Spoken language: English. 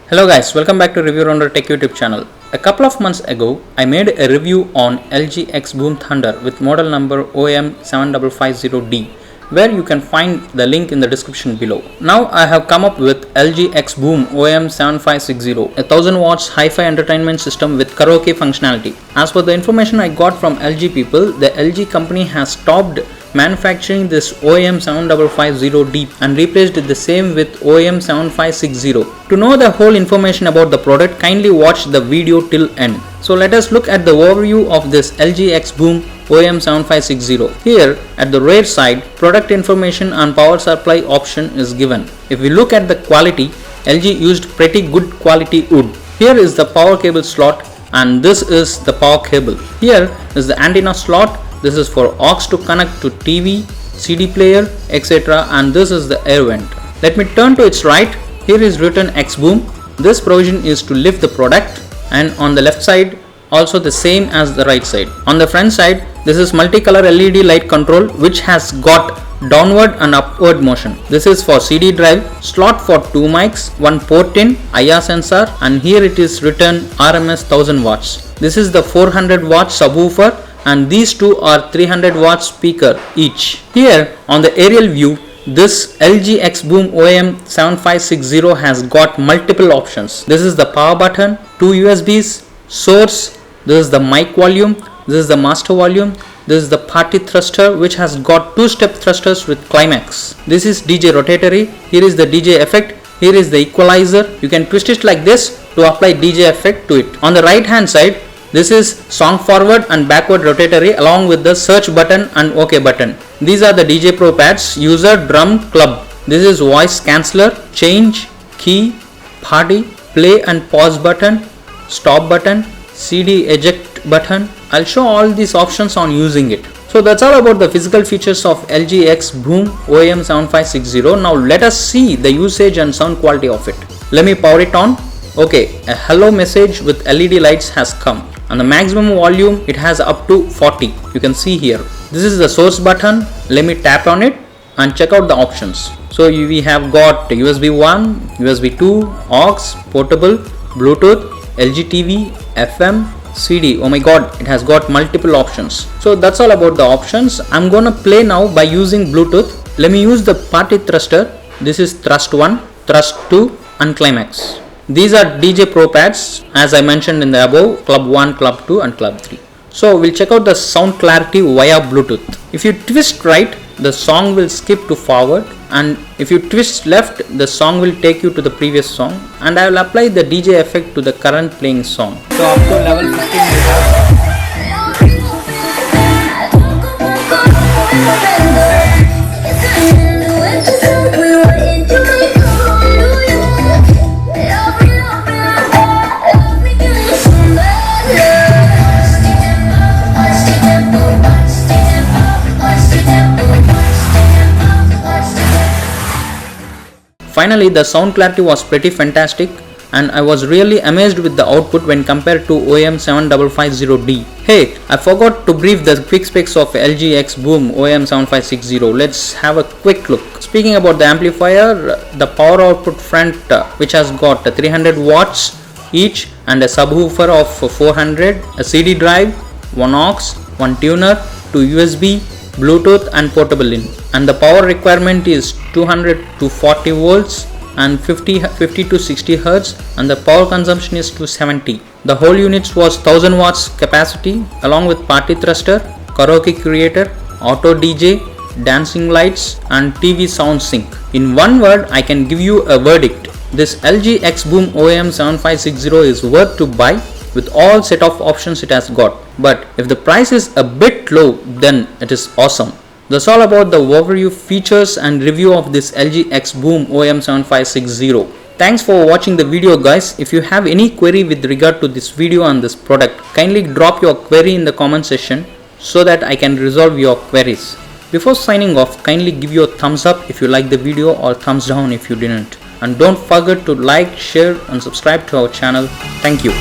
Hello guys, welcome back to Review Rounder Tech YouTube channel. A couple of months ago, I made a review on LG XBoom Thunder with model number OM7560D, where you can find the link in the description below. Now I have come up with LG XBoom OM7560, a 1000 watts hi-fi entertainment system with karaoke functionality. As per the information I got from LG people, the LG company has stopped manufacturing this OM7550D and replaced the same with OM7560. To know the whole information about the product, kindly watch the video till end. So let us look at the overview of this LG XBoom OM7560. Here at the rear side, product information and power supply option is given. If we look at the quality, LG used pretty good quality wood. Here is the power cable slot and this is the power cable. Here is the antenna slot. This is for aux to connect to TV, CD player, etc. and this is the air vent. Let me turn to its right. Here is written XBoom. This provision is to lift the product, and on the left side also the same as the right side. On the front side, this is multicolor LED light control which has got downward and upward motion. This is for CD drive, slot for 2 mics, one port in, IR sensor, and here it is written RMS 1000 watts. This is the 400 watt subwoofer and these two are 300 watt speaker each. Here on the aerial view, this LG XBoom OM7560 has got multiple options. This is the power button, 2 USBs, source, this is the mic volume, this is the master volume, this is the party thruster which has got 2-step thrusters with climax. This is DJ rotatory, here is the DJ effect, here is the equalizer. You can twist it like this to apply DJ effect to it. On the right hand side, this is song forward and backward rotatory along with the search button and OK button. These are the DJ Pro pads, user, drum, club. This is voice canceller, change, key, party, play and pause button, stop button, CD eject button. I'll show all these options on using it. So that's all about the physical features of LG XBoom OM7560. Now let us see the usage and sound quality of it. Let me power it on. Okay, a hello message with LED lights has come. And the maximum volume it has up to 40. You can see here. This is the source button. Let me tap on it and check out the options. So we have got USB 1, USB 2, aux, portable, Bluetooth, LG TV, FM, CD. Oh my god, it has got multiple options. So that's all about the options. I'm gonna play now by using Bluetooth. Let me use the party thruster. This is thrust 1, thrust 2 and climax. These are DJ Pro pads as I mentioned in the above, club 1, club 2 and club 3. So we'll check out the sound clarity via Bluetooth. If you twist right, the song will skip to forward, and if you twist left, the song will take you to the previous song, and I will apply the DJ effect to the current playing song. So up to level 15 Finally, the sound clarity was pretty fantastic and I was really amazed with the output when compared to OM7550D. Hey, I forgot to brief the quick specs of LG XBoom OM7560. Let's have a quick look. Speaking about the amplifier, the power output front which has got 300 watts each and a subwoofer of 400, a CD drive, one aux, one tuner, 2 USB, Bluetooth and portable in, and the power requirement is 200 to 40 volts and 50 to 60 Hz, and the power consumption is 270. The whole unit was 1000 watts capacity along with party thruster, Karaoke Creator, auto DJ, dancing lights and TV sound sync. In one word, I can give you a verdict. This LG XBoom OM7560 is worth to buy with all set of options it has got. But if the price is a bit low, then it is awesome. That's all about the overview, features and review of this LG XBoom OM7560. Thanks for watching the video guys. If you have any query with regard to this video and this product, kindly drop your query in the comment section so that I can resolve your queries. Before signing off, kindly give your thumbs up if you like the video or thumbs down if you didn't. And don't forget to like, share and subscribe to our channel. Thank you.